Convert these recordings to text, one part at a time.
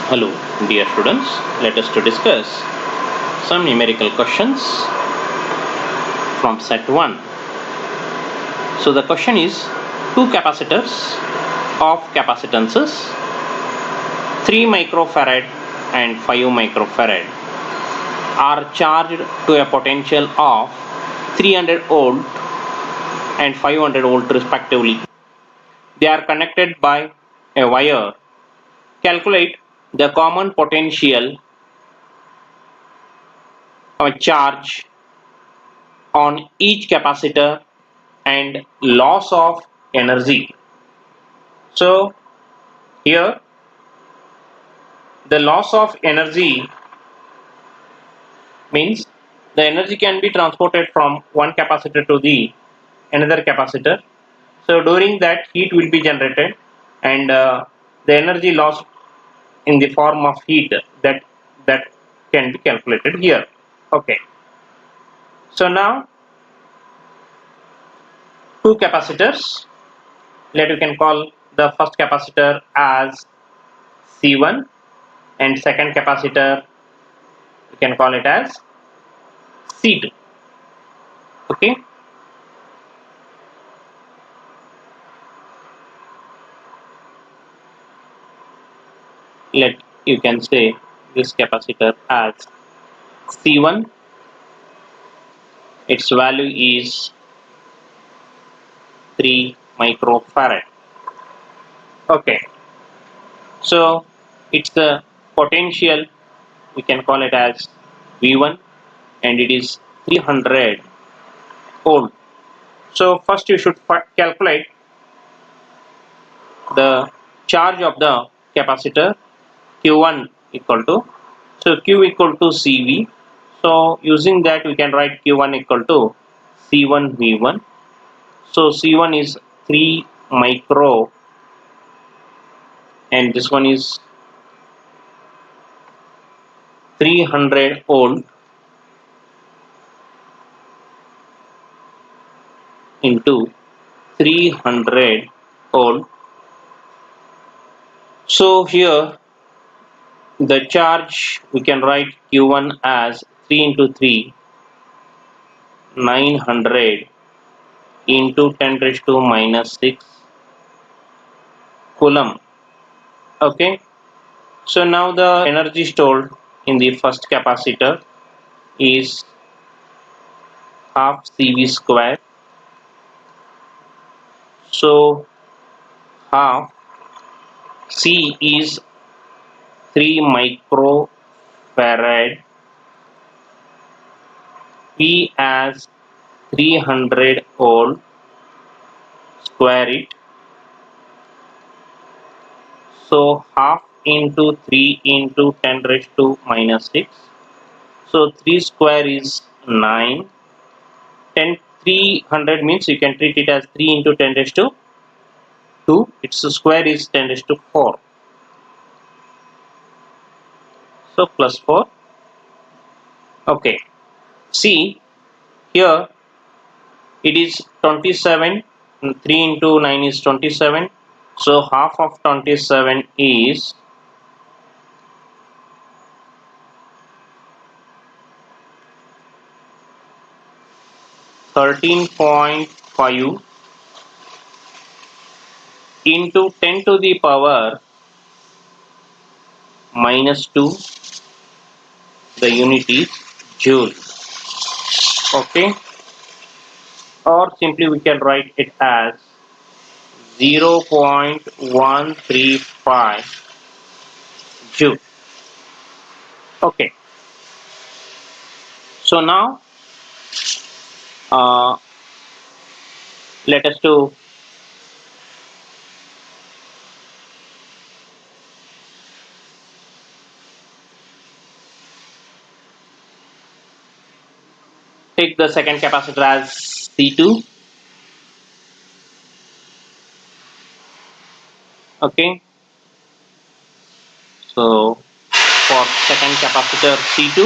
Hello, dear students. Let us to discuss some numerical questions from set 1. So the question is, two capacitors of capacitances 3 microfarad and 5 microfarad are charged to a potential of 300 volt and 500 volt respectively. They are connected by a wire. Calculate the common potential charge on each capacitor and loss of energy. So here the loss of energy means the energy can be transported from one capacitor to the another capacitor. So during that heat will be generated, and the energy lost in the form of heat that can be calculated here. Okay. So now two capacitors. Let you can call the first capacitor as C1 and second capacitor you can call it as C2. Okay. Let you can say this capacitor as C1. Its value is 3 microfarad. Okay. So it's the potential, we can call it as V1, and it is 300 volt. So first you should calculate the charge of the capacitor Q1 equal to, so Q equal to CV. So using that we can write Q1 equal to C1 V1. So C1 is 3 micro and this one is 300 volt into 300 volt. So here the charge we can write Q1 as 3 into 3, 900 into 10 raised to minus 6 coulomb. Okay. So now the energy stored in the first capacitor is half CV square. So half C is 3 microfarad, P as 300 volt, square it. So half into 3 into 10 raised to minus 6. So 3 square is 9. 10 300 means you can treat it as 3 into 10 raised to 2. Its square is 10 raised to 4. So plus 4. Okay. See here it is 27. 3 into 9 is 27. So half of 27 is 13.5 into 10 to the power minus 2. The unit is joule. Okay. Or simply we can write it as 0.135 joule. Okay. So now let us to take the second capacitor as C2. Okay. So for second capacitor C2,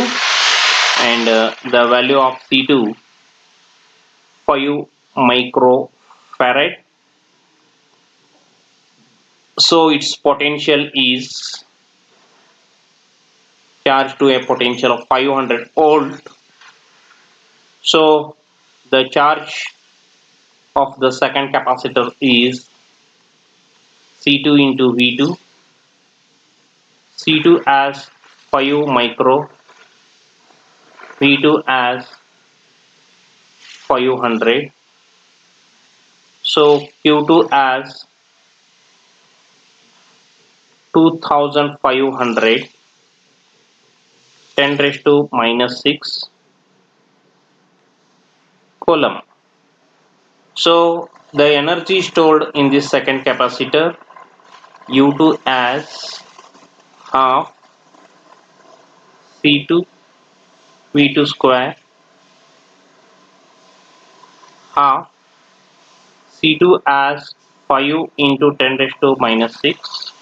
and the value of C2 5 microfarad. So its potential is charge to a potential of 500 volt. So the charge of the second capacitor is C2 into V2. C2 as 5 micro, V2 as 500. So Q2 as 2500, 10 raised to minus 6 coulomb. So the energy stored in this second capacitor, U2 as half C2 V2 square, half C2 as 5 into 10 raised to minus 6,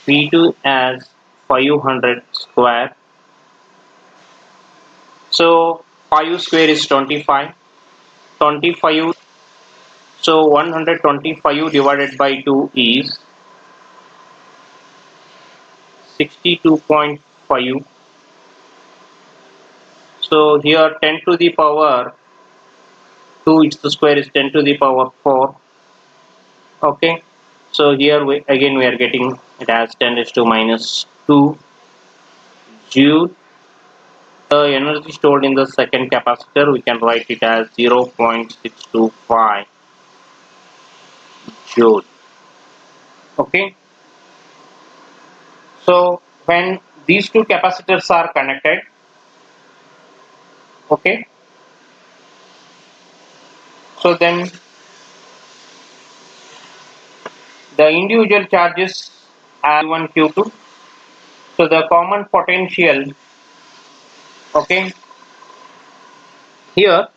V2 as 500 square. So 5 square is 25. 25. So 125 divided by 2 is 62.5. So here 10 to the power 2, its the square is 10 to the power 4. Okay. So here we are getting it as 10 raised to minus 2 joule. The energy stored in the second capacitor, we can write it as 0.625 joule. Okay. So when these two capacitors are connected, okay, so then the individual charges are Q1, Q2. So the common potential, okay, here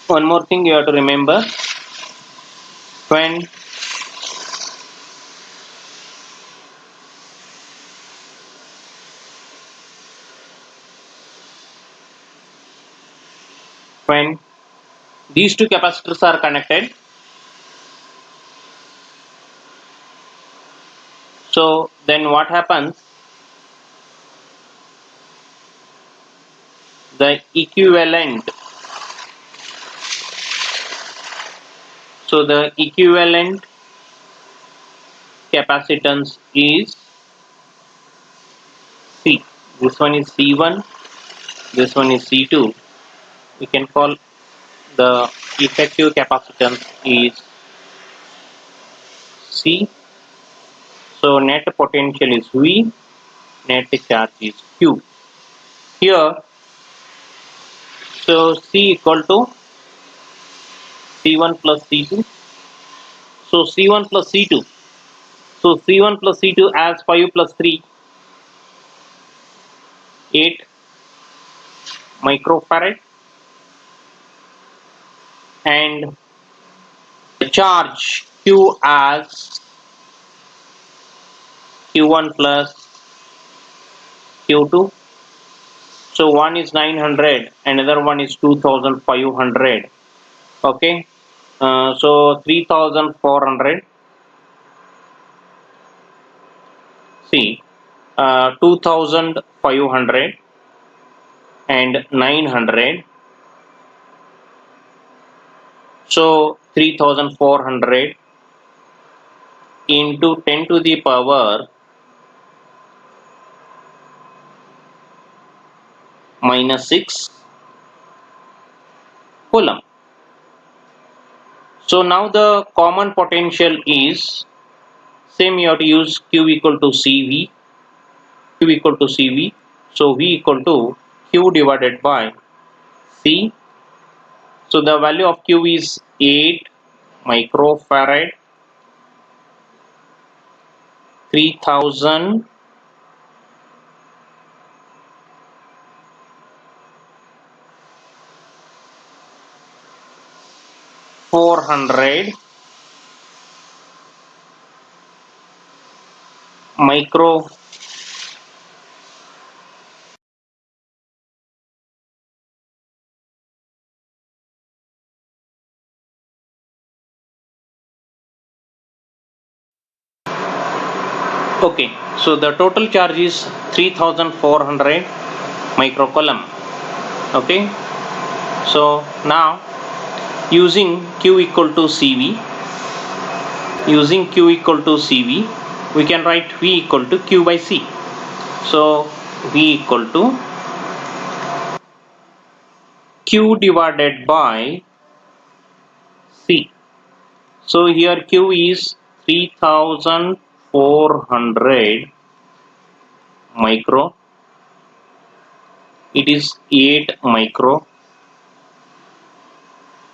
one more thing you have to remember, when these two capacitors are connected, so then what happens, the equivalent, so the equivalent capacitance is C. This one is C1, this one is C2. We can call the effective capacitance is C. So net potential is V, net charge is Q. Here, so C equal to C1 plus C2. So C1 plus C2. So C1 plus C2 as 5 plus 3, 8 microfarad, and the charge Q as Q1 plus Q2. So one is 900, another one is 2500. Okay, so 3400. See, 2500 and 900. So 3400 into 10 to the power minus 6 coulomb. So now the common potential is same, you have to use Q equal to CV, Q equal to CV. So V equal to Q divided by C. So the value of Q is 8 microfarad, 3400 micro Okay, so the total charge is 3400 microcoulomb. Okay, so now using Q equal to CV, we can write V equal to Q by C. So V equal to Q divided by C. So here Q is 3400 micro. It is 8 micro.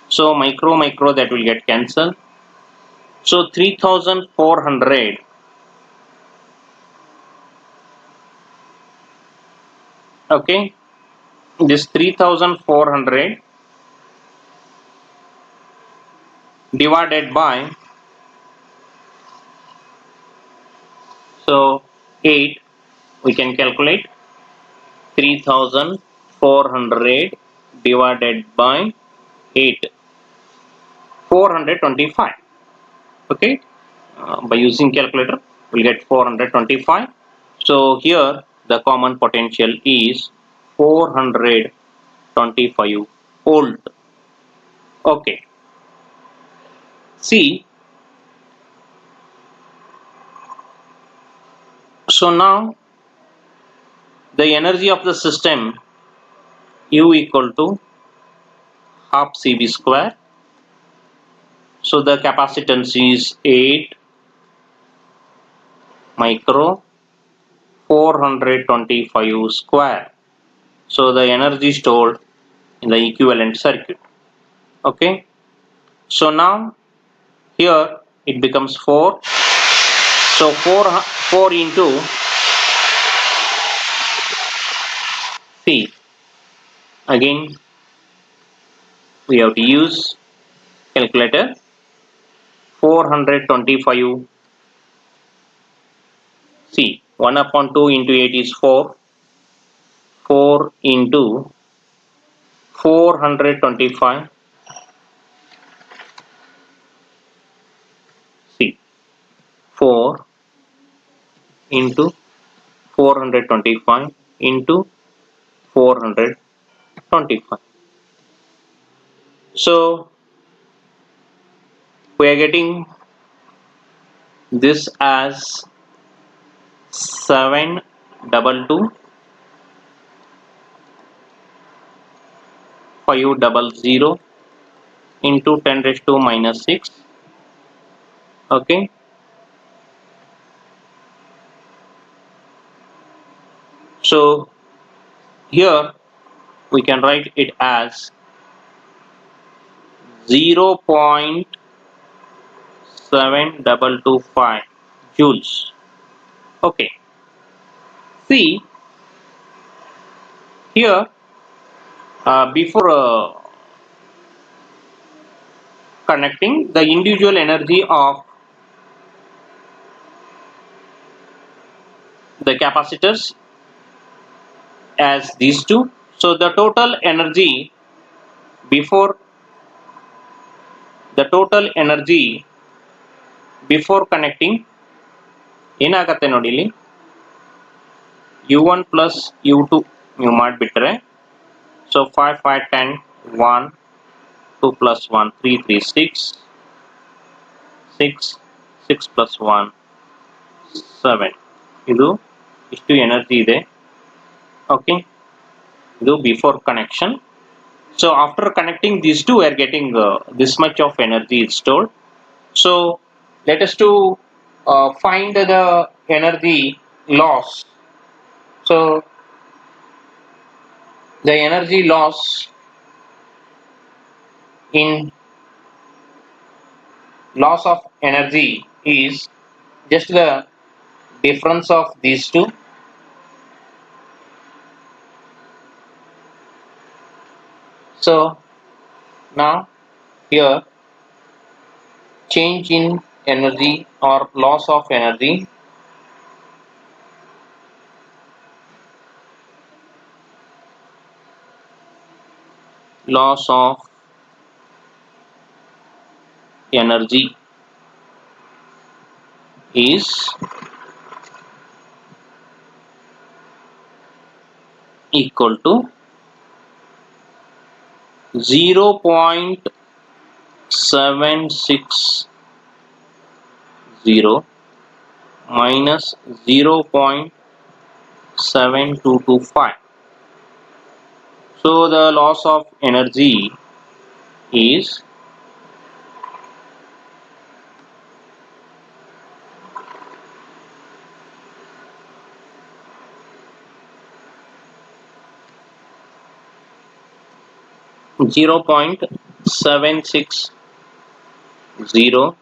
So micro that will get cancelled. So 3400, okay, this 3400 divided by, so 8, we can calculate 3400 divided by 8, 425. Okay, by using calculator we'll get 425. So here the common potential is 425 volt. Okay, see, so now the energy of the system U equal to half CV square. So the capacitance is 8 micro 425 square. So the energy stored in the equivalent circuit. Okay, so now here it becomes 4. So 4 into C. Again we have to use calculator. 425 C. 1 upon 2 into 8 is 4. 4 into 425 C. 4 into 425 into 425. So we are getting this as 722,500 into 10 raised to minus 6. Okay, so here we can write it as 0.7225 joules. Okay, see here, before connecting, the individual energy of the capacitors as these two. So the total energy before connecting ಏನಾಗತ್ತೆ ನೋಡಿ ಇಲ್ಲಿ u1 plus u2 ನೀವು ಮಾಡಿಬಿಟ್ರೆ, so 5 5 10 1 2 plus 1 3 3 6 6 plus 1 7. ಇದು ಇಷ್ಟು energy ಇದೆ. Okay, ಇದು before connection. So after connecting these two, we are getting this much of energy is stored. So let us to find the energy loss. So the energy loss in loss of energy is just the difference of these two. So now here change in energy or loss of energy is equal to 0.760 minus 0.7225. So the loss of energy is 0.760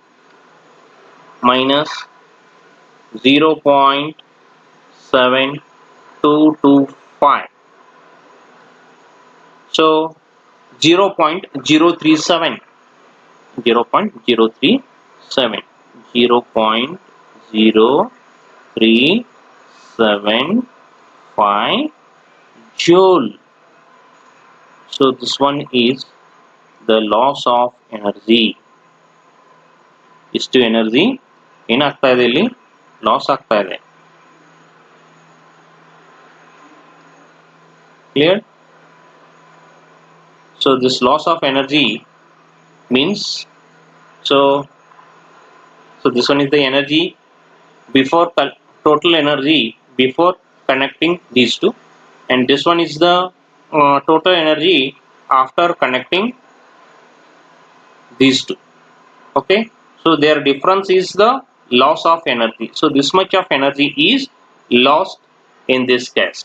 minus 0.7225. So 0.037, 0.037, 0.0375 joule. So this one is the loss of energy. ಇಷ್ಟು energy ಏನಾಗ್ತಾ ಇದೆ, ಇಲ್ಲಿ loss ಆಗ್ತಾ ಇದೆ. Clear? So this loss of energy means, so this one is the energy before total energy before connecting these two, and this one is the total energy after connecting these two. Okay, so their difference is the loss of energy. So this much of energy is lost in this case.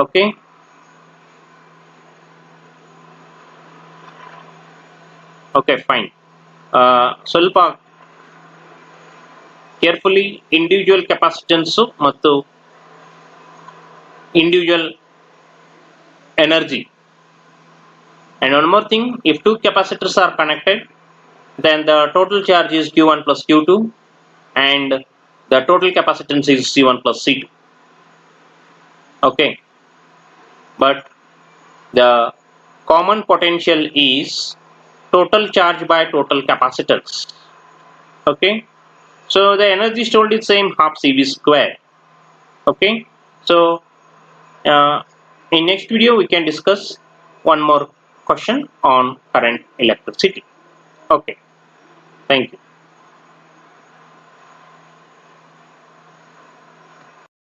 Okay, okay, fine. ಸ್ವಲ್ಪ carefully individual capacitance ಮತ್ತು individual energy. And one more thing, if two capacitors are connected, then the total charge is Q1 plus Q2 and the total capacitance is C1 plus C2. Okay, but the common potential is total charge by total capacitors. Okay, so the energy stored is same, half CV square. Okay, so in next video we can discuss one more question on current electricity. Okay, thank you.